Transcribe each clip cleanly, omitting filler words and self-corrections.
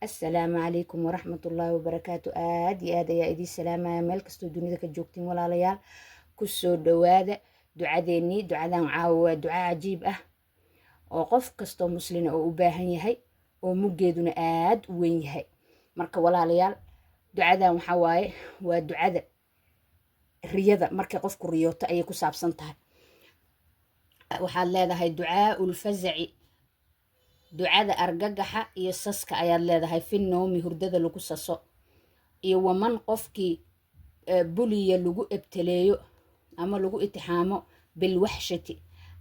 السلام عليكم ورحمة الله وبركاته. آد يا إيدي السلامة مeel kastoo dunida ka joogtiin walaalayaal kusoo dhawaada ducadeennii ducadan caawa waa duca cajiib ah oo qof kastoo muslina oo u baahan yahay oo muggeeduna aad u weyn yahay. marka walaalayaal ducadan waxaa waaye waa ducada riyada markay qofku riyooto ayay ku saabsan tahay. waxaad leedahay ducaaul fazaci, ducada argagaxa iyo saska ayaad leedahay fi noomi hurdada lagu saso, iyo waman qofkii buliya lagu ebteleeyo ama lagu itixaamo bilwaxshati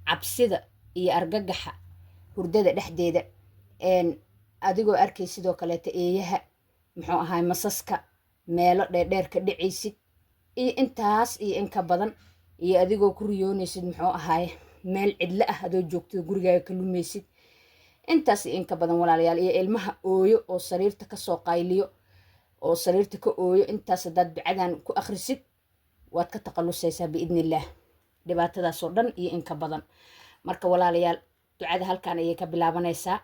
cabsida iyo argagaxa hurdada dhexdeeda, adigoo arkay sidoo kaleeta eeyaha muxuu ahaay masaska meelo dheerdheer ka dhicaysid iyo intaas iyo inka badan, iyo adigoo ku riyoonaysid muxuu ahaay meel cidlo ah adoo joogtid gurigaaga ka lumaysid intaas iyo inka badan walaalayaal, iyo ilmaha ooyo oo sariirta kasoo qayliyo oo sariirta ka ooyo. intaas haddaad ducadan ku akhrisid waad ka taqalusaysaa biidnillaah dhibaatadaasoo dhan iyo inka badan. marka walaalayaal ducada halkan ayay ka bilaabanaysaa.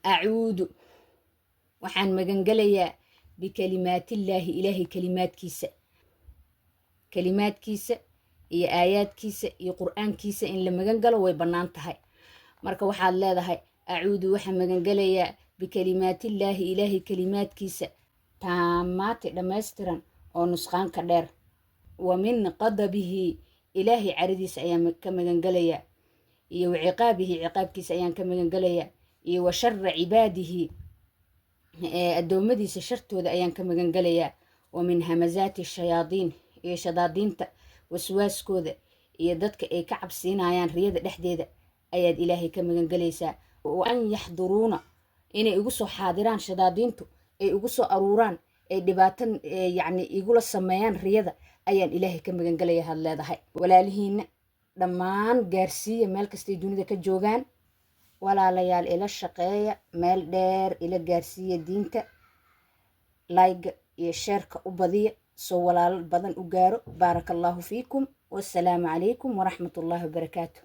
acuudu waxaan magangelayaa bikalimaatillaahi ilaahay kalimaadkiisa iyo aayaadkiisa iyo qur'aankiisa in la magangalo way bannaan tahay. marka waxaad leedahay acuudu waxaan magangelayaa bikalimaatillaahi ilaahay kalimaadkiisa taamaati dhammaystiran oo nusqaanka dheer, wa min qadabihi ilaahay caradiisa ayaan ka magangelayaa, iyo wa ciqaabihi ciqaabkiisa ayaan ka magangelayaa, iyo wa shara cibaadihi addoommadiisa shartooda ayaan ka magangelayaa, wa min hamazaati shayaadiin iyo shadaadiinta waswaaskooda iyo dadka ay ka cabsiinayaan riyada dhexdeeda ayaad ilaahay ka magangelaysaa. wa an yaxduruuna inay igu soo xaadiraan shadaadiintu ay igu soo aruuraan ay dhibaatan yacni igula sameeyaan riyada ayaan ilaahay ka magangelaya had leedahay. walaalihiina dhammaan gaarsiiya meel kastay dunida ka joogaan, walaalayaal ila shaqeeya meel dheer ila gaarsiiya diinta, layga iyo sheerka u badiya soo walaalo badan u gaaro. baaraka allaahu fiikum wassalaamu calaykum waraxmatullaahi wabarakaatu.